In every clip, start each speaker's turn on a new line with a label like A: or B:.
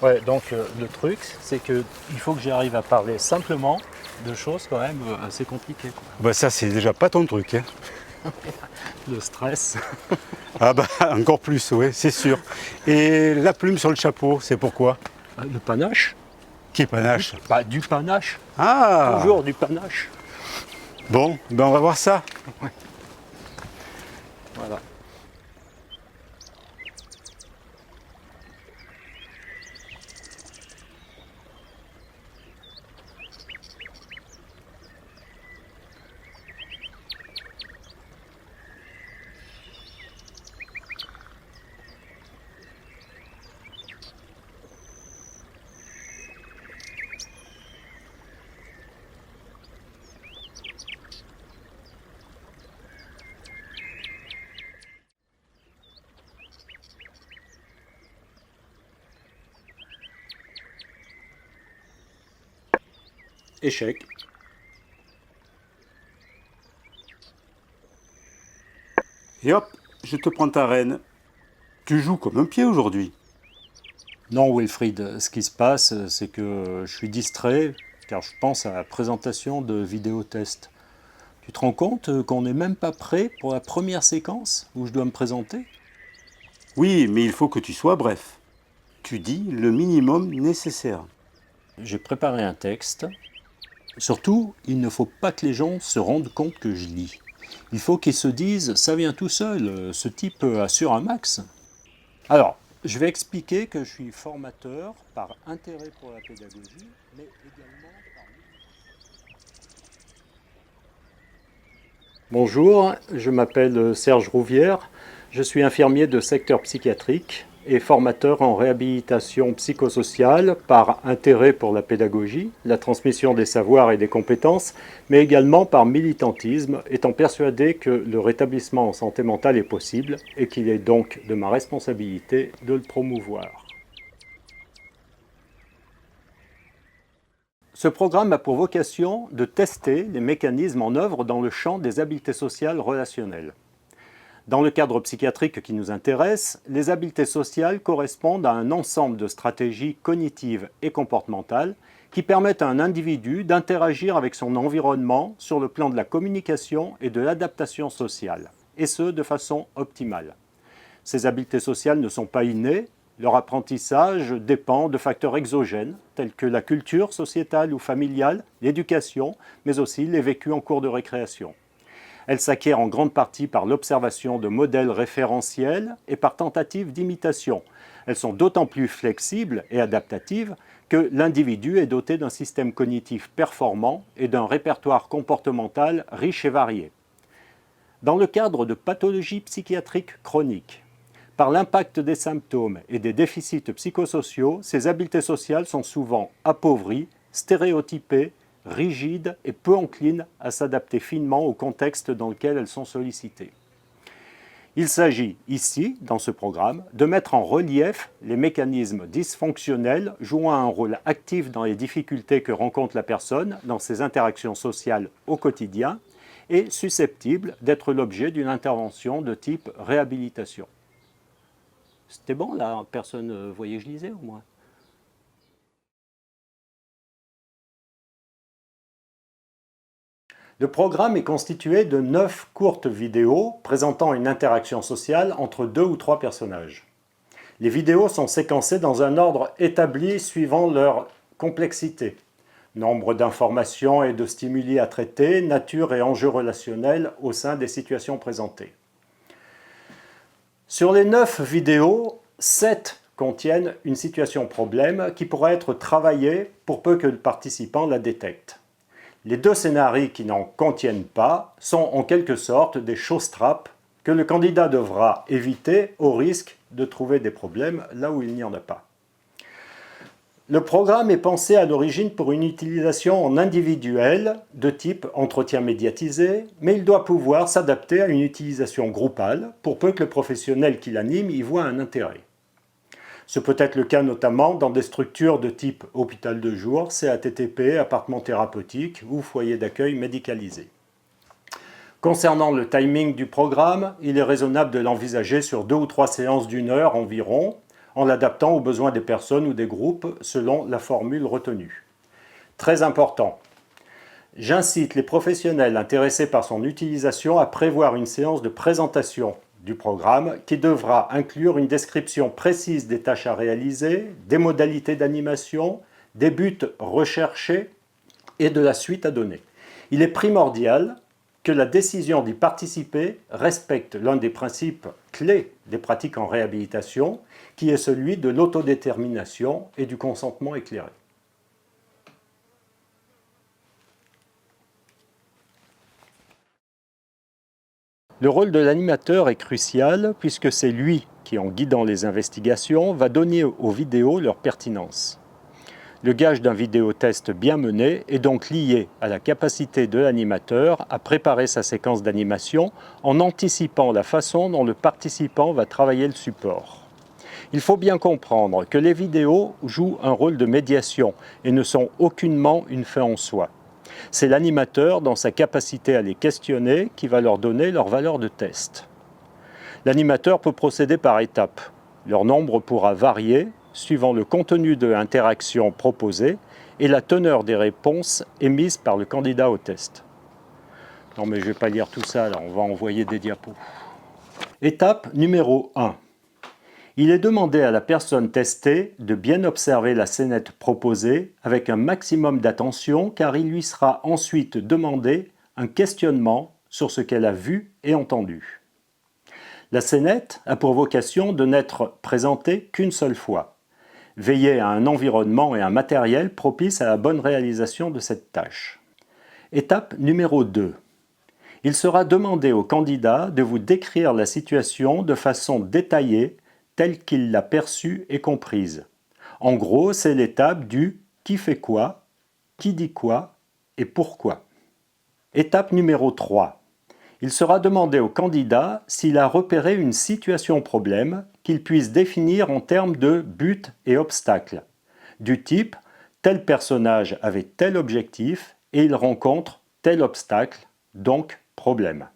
A: Ouais, donc le truc, c'est qu'il faut que j'arrive à parler simplement de choses quand même assez compliquées, quoi.
B: Bah ça, c'est déjà pas ton truc, hein.
A: Le stress.
B: Ah bah encore plus, oui, c'est sûr. Et la plume sur le chapeau, c'est pourquoi?
A: Le panache.
B: Qui est panache?
A: Bah, du panache.
B: Ah,
A: Toujours du panache.
B: bon, ben on va voir ça.
A: Voilà. Échec.
B: Et hop, je te prends ta reine. Tu joues comme un pied aujourd'hui.
A: Non, Wilfried, ce qui se passe, c'est que je suis distrait car je pense à la présentation de vidéotest. Tu te rends compte qu'on n'est même pas prêt pour la première séquence où je dois me présenter?
B: Oui, mais il faut que tu sois bref. Tu dis le minimum nécessaire.
A: J'ai préparé un texte. Surtout, il ne faut pas que les gens se rendent compte que je lis. Il faut qu'ils se disent, ça vient tout seul, ce type assure un max. Alors, je vais expliquer que je suis formateur par intérêt pour la pédagogie, mais également par... Bonjour, je m'appelle Serge Rouvière, je suis infirmier de secteur psychiatrique et formateur en réhabilitation psychosociale par intérêt pour la pédagogie, la transmission des savoirs et des compétences, mais également par militantisme, étant persuadé que le rétablissement en santé mentale est possible et qu'il est donc de ma responsabilité de le promouvoir. Ce programme a pour vocation de tester les mécanismes en œuvre dans le champ des habiletés sociales relationnelles. Dans le cadre psychiatrique qui nous intéresse, les habiletés sociales correspondent à un ensemble de stratégies cognitives et comportementales qui permettent à un individu d'interagir avec son environnement sur le plan de la communication et de l'adaptation sociale, et ce de façon optimale. Ces habiletés sociales ne sont pas innées, leur apprentissage dépend de facteurs exogènes tels que la culture sociétale ou familiale, l'éducation, mais aussi les vécus en cours de récréation. Elle s'acquiert en grande partie par l'observation de modèles référentiels et par tentative d'imitation. Elles sont d'autant plus flexibles et adaptatives que l'individu est doté d'un système cognitif performant et d'un répertoire comportemental riche et varié. Dans le cadre de pathologies psychiatriques chroniques, par l'impact des symptômes et des déficits psychosociaux, ces habiletés sociales sont souvent appauvries, stéréotypées, rigides et peu enclines à s'adapter finement au contexte dans lequel elles sont sollicitées. Il s'agit ici, dans ce programme, de mettre en relief les mécanismes dysfonctionnels jouant un rôle actif dans les difficultés que rencontre la personne dans ses interactions sociales au quotidien et susceptibles d'être l'objet d'une intervention de type réhabilitation. C'était bon là, personne voyait que je lisais au moins. Le programme est constitué de 9 courtes vidéos présentant une interaction sociale entre 2 ou 3 personnages. Les vidéos sont séquencées dans un ordre établi suivant leur complexité. Nombre d'informations et de stimuli à traiter, nature et enjeux relationnels au sein des situations présentées. Sur les 9 vidéos, 7 contiennent une situation problème qui pourra être travaillée pour peu que le participant la détecte. Les 2 scénarios qui n'en contiennent pas sont en quelque sorte des choses-trappes que le candidat devra éviter au risque de trouver des problèmes là où il n'y en a pas. Le programme est pensé à l'origine pour une utilisation en individuel de type entretien médiatisé, mais il doit pouvoir s'adapter à une utilisation groupale pour peu que le professionnel qui l'anime y voit un intérêt. Ce peut être le cas notamment dans des structures de type hôpital de jour, CATTP, appartement thérapeutique ou foyer d'accueil médicalisé. Concernant le timing du programme, il est raisonnable de l'envisager sur 2 ou 3 séances d'1 heure environ, en l'adaptant aux besoins des personnes ou des groupes selon la formule retenue. Très important, j'incite les professionnels intéressés par son utilisation à prévoir une séance de présentation du programme qui devra inclure une description précise des tâches à réaliser, des modalités d'animation, des buts recherchés et de la suite à donner. Il est primordial que la décision d'y participer respecte l'un des principes clés des pratiques en réhabilitation, qui est celui de l'autodétermination et du consentement éclairé. Le rôle de l'animateur est crucial puisque c'est lui qui, en guidant les investigations, va donner aux vidéos leur pertinence. Le gage d'un vidéotest bien mené est donc lié à la capacité de l'animateur à préparer sa séquence d'animation en anticipant la façon dont le participant va travailler le support. Il faut bien comprendre que les vidéos jouent un rôle de médiation et ne sont aucunement une fin en soi. C'est l'animateur, dans sa capacité à les questionner, qui va leur donner leur valeur de test. L'animateur peut procéder par étapes. Leur nombre pourra varier suivant le contenu de l'interaction proposée et la teneur des réponses émises par le candidat au test. Non mais je ne vais pas lire tout ça, là, on va envoyer des diapos. Étape numéro 1. Il est demandé à la personne testée de bien observer la scénette proposée avec un maximum d'attention car il lui sera ensuite demandé un questionnement sur ce qu'elle a vu et entendu. La scénette a pour vocation de n'être présentée qu'une seule fois. Veillez à un environnement et un matériel propices à la bonne réalisation de cette tâche. Étape numéro 2. Il sera demandé au candidat de vous décrire la situation de façon détaillée telle qu'il l'a perçue et comprise. En gros, c'est l'étape du « qui fait quoi »,« qui dit quoi » et « pourquoi ». Étape numéro 3. Il sera demandé au candidat s'il a repéré une situation-problème qu'il puisse définir en termes de buts et obstacles, du type « tel personnage avait tel objectif et il rencontre tel obstacle, donc problème ».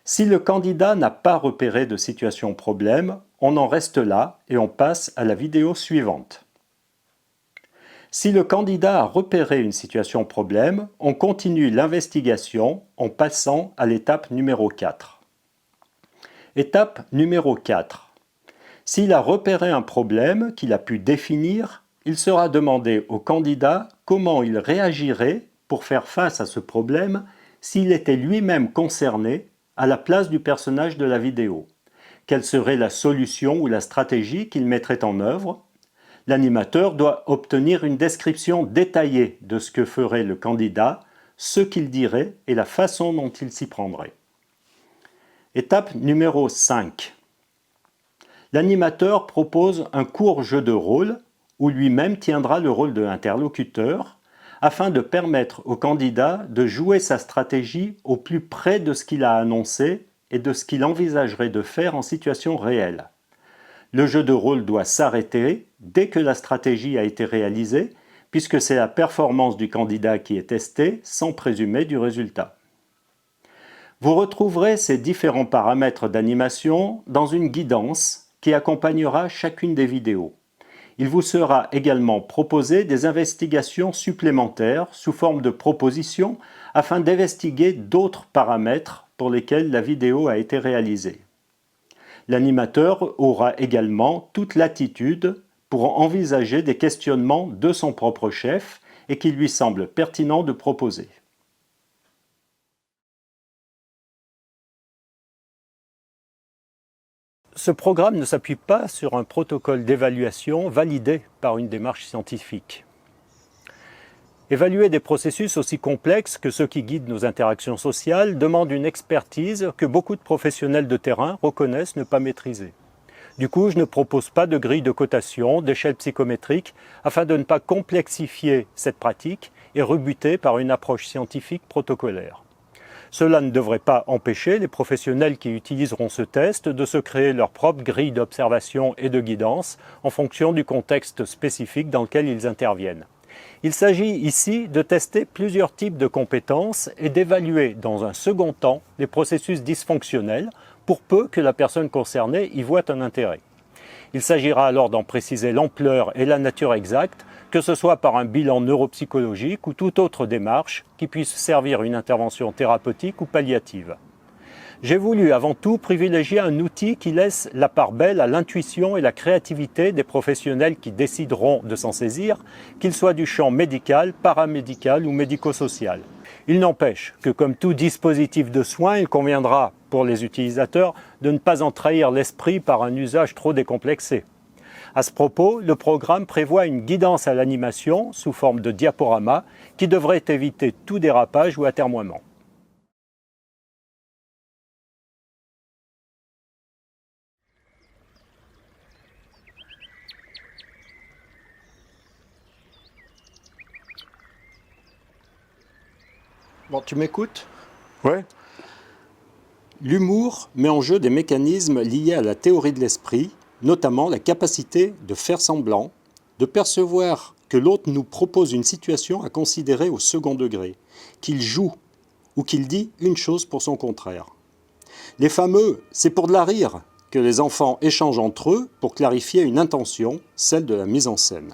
A: Si le candidat n'a pas repéré de situation-problème, on en reste là et on passe à la vidéo suivante. Si le candidat a repéré une situation-problème, on continue l'investigation en passant à l'étape numéro 4. Étape numéro 4. S'il a repéré un problème qu'il a pu définir, il sera demandé au candidat comment il réagirait pour faire face à ce problème s'il était lui-même concerné à la place du personnage de la vidéo. Quelle serait la solution ou la stratégie qu'il mettrait en œuvre? L'animateur doit obtenir une description détaillée de ce que ferait le candidat, ce qu'il dirait et la façon dont il s'y prendrait. Étape numéro 5. L'animateur propose un court jeu de rôle où lui-même tiendra le rôle de l'interlocuteur afin de permettre au candidat de jouer sa stratégie au plus près de ce qu'il a annoncé et de ce qu'il envisagerait de faire en situation réelle. Le jeu de rôle doit s'arrêter dès que la stratégie a été réalisée, puisque c'est la performance du candidat qui est testée, sans présumer du résultat. Vous retrouverez ces différents paramètres d'animation dans une guidance qui accompagnera chacune des vidéos. Il vous sera également proposé des investigations supplémentaires sous forme de propositions afin d'investiguer d'autres paramètres pour lesquels la vidéo a été réalisée. L'animateur aura également toute latitude pour envisager des questionnements de son propre chef et qu'il lui semble pertinent de proposer. Ce programme ne s'appuie pas sur un protocole d'évaluation validé par une démarche scientifique. Évaluer des processus aussi complexes que ceux qui guident nos interactions sociales demande une expertise que beaucoup de professionnels de terrain reconnaissent ne pas maîtriser. Du coup, je ne propose pas de grille de cotation, d'échelle psychométrique, afin de ne pas complexifier cette pratique et rebuter par une approche scientifique protocolaire. Cela ne devrait pas empêcher les professionnels qui utiliseront ce test de se créer leur propre grille d'observation et de guidance en fonction du contexte spécifique dans lequel ils interviennent. Il s'agit ici de tester plusieurs types de compétences et d'évaluer dans un second temps les processus dysfonctionnels pour peu que la personne concernée y voit un intérêt. Il s'agira alors d'en préciser l'ampleur et la nature exacte, que ce soit par un bilan neuropsychologique ou toute autre démarche qui puisse servir une intervention thérapeutique ou palliative. J'ai voulu avant tout privilégier un outil qui laisse la part belle à l'intuition et la créativité des professionnels qui décideront de s'en saisir, qu'ils soient du champ médical, paramédical ou médico-social. Il n'empêche que comme tout dispositif de soins, il conviendra pour les utilisateurs de ne pas en trahir l'esprit par un usage trop décomplexé. À ce propos, le programme prévoit une guidance à l'animation sous forme de diaporama qui devrait éviter tout dérapage ou atermoiement. Bon, tu m'écoutes ?
B: Ouais.
A: L'humour met en jeu des mécanismes liés à la théorie de l'esprit, notamment la capacité de faire semblant, de percevoir que l'autre nous propose une situation à considérer au second degré, qu'il joue ou qu'il dit une chose pour son contraire. Les fameux « c'est pour de la rire » que les enfants échangent entre eux pour clarifier une intention, celle de la mise en scène.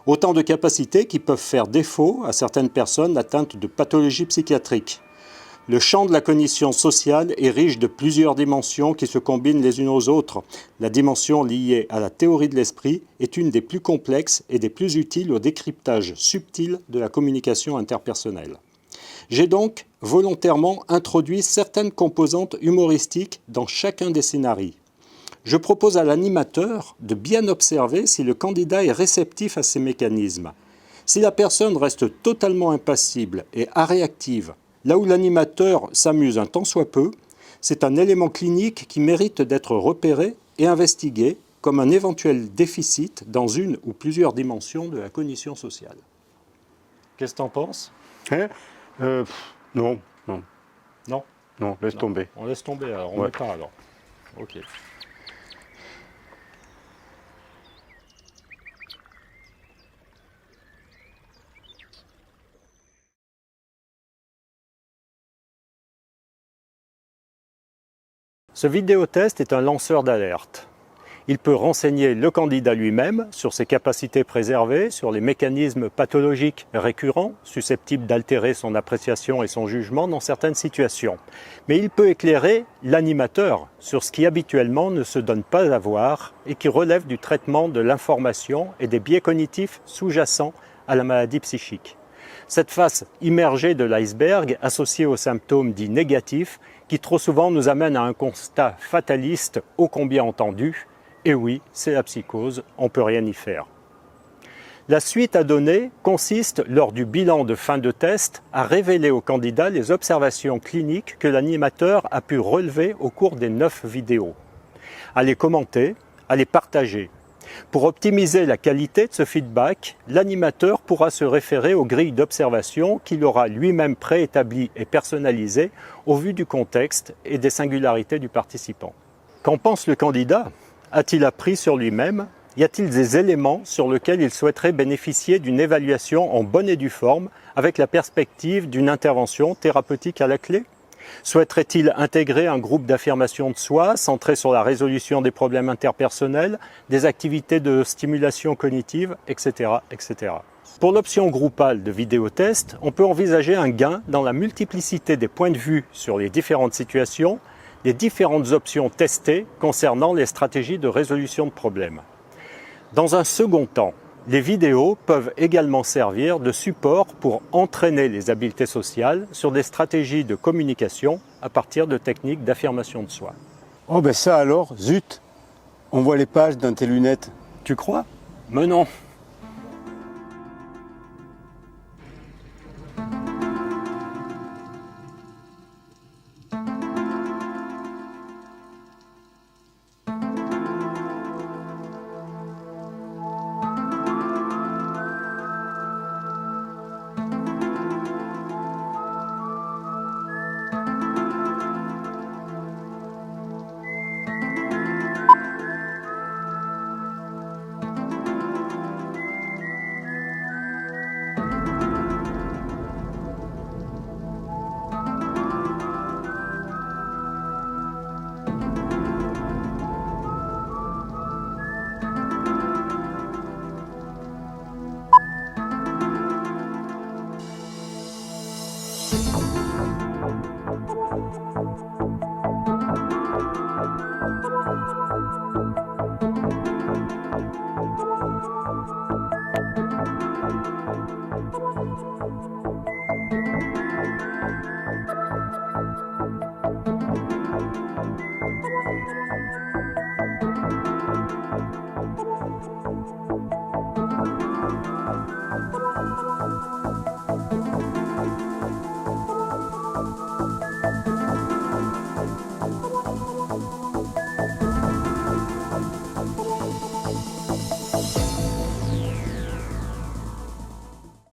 A: Autant de capacités qui peuvent faire défaut à certaines personnes atteintes de pathologies psychiatriques. Le champ de la cognition sociale est riche de plusieurs dimensions qui se combinent les unes aux autres. La dimension liée à la théorie de l'esprit est une des plus complexes et des plus utiles au décryptage subtil de la communication interpersonnelle. J'ai donc volontairement introduit certaines composantes humoristiques dans chacun des scénarios. Je propose à l'animateur de bien observer si le candidat est réceptif à ces mécanismes. Si la personne reste totalement impassible et aréactive, là où l'animateur s'amuse un tant soit peu, c'est un élément clinique qui mérite d'être repéré et investigué comme un éventuel déficit dans une ou plusieurs dimensions de la cognition sociale. Qu'est-ce que tu en penses ?
B: Non.
A: Non ?
B: Non, laisse tomber.
A: On laisse tomber alors, on
B: Ouais.
A: met pas alors. Ok. Ce vidéotest est un lanceur d'alerte. Il peut renseigner le candidat lui-même sur ses capacités préservées, sur les mécanismes pathologiques récurrents susceptibles d'altérer son appréciation et son jugement dans certaines situations. Mais il peut éclairer l'animateur sur ce qui habituellement ne se donne pas à voir et qui relève du traitement de l'information et des biais cognitifs sous-jacents à la maladie psychique. Cette face immergée de l'iceberg, associée aux symptômes dits négatifs, qui trop souvent nous amène à un constat fataliste ô combien entendu. Et oui, c'est la psychose, on ne peut rien y faire. La suite à donner consiste, lors du bilan de fin de test, à révéler au candidat les observations cliniques que l'animateur a pu relever au cours des 9 vidéos, à les commenter, à les partager. Pour optimiser la qualité de ce feedback, l'animateur pourra se référer aux grilles d'observation qu'il aura lui-même préétablies et personnalisées au vu du contexte et des singularités du participant. Qu'en pense le candidat ? A-t-il appris sur lui-même ? Y a-t-il des éléments sur lesquels il souhaiterait bénéficier d'une évaluation en bonne et due forme avec la perspective d'une intervention thérapeutique à la clé ? Souhaiterait-il intégrer un groupe d'affirmation de soi centré sur la résolution des problèmes interpersonnels, des activités de stimulation cognitive, etc., etc. Pour l'option groupale de vidéotest, on peut envisager un gain dans la multiplicité des points de vue sur les différentes situations, les différentes options testées concernant les stratégies de résolution de problèmes. Dans un second temps, les vidéos peuvent également servir de support pour entraîner les habiletés sociales sur des stratégies de communication à partir de techniques d'affirmation de soi.
B: Oh ben ça alors, zut, on voit les pages dans tes lunettes.
A: Tu crois ? Mais non.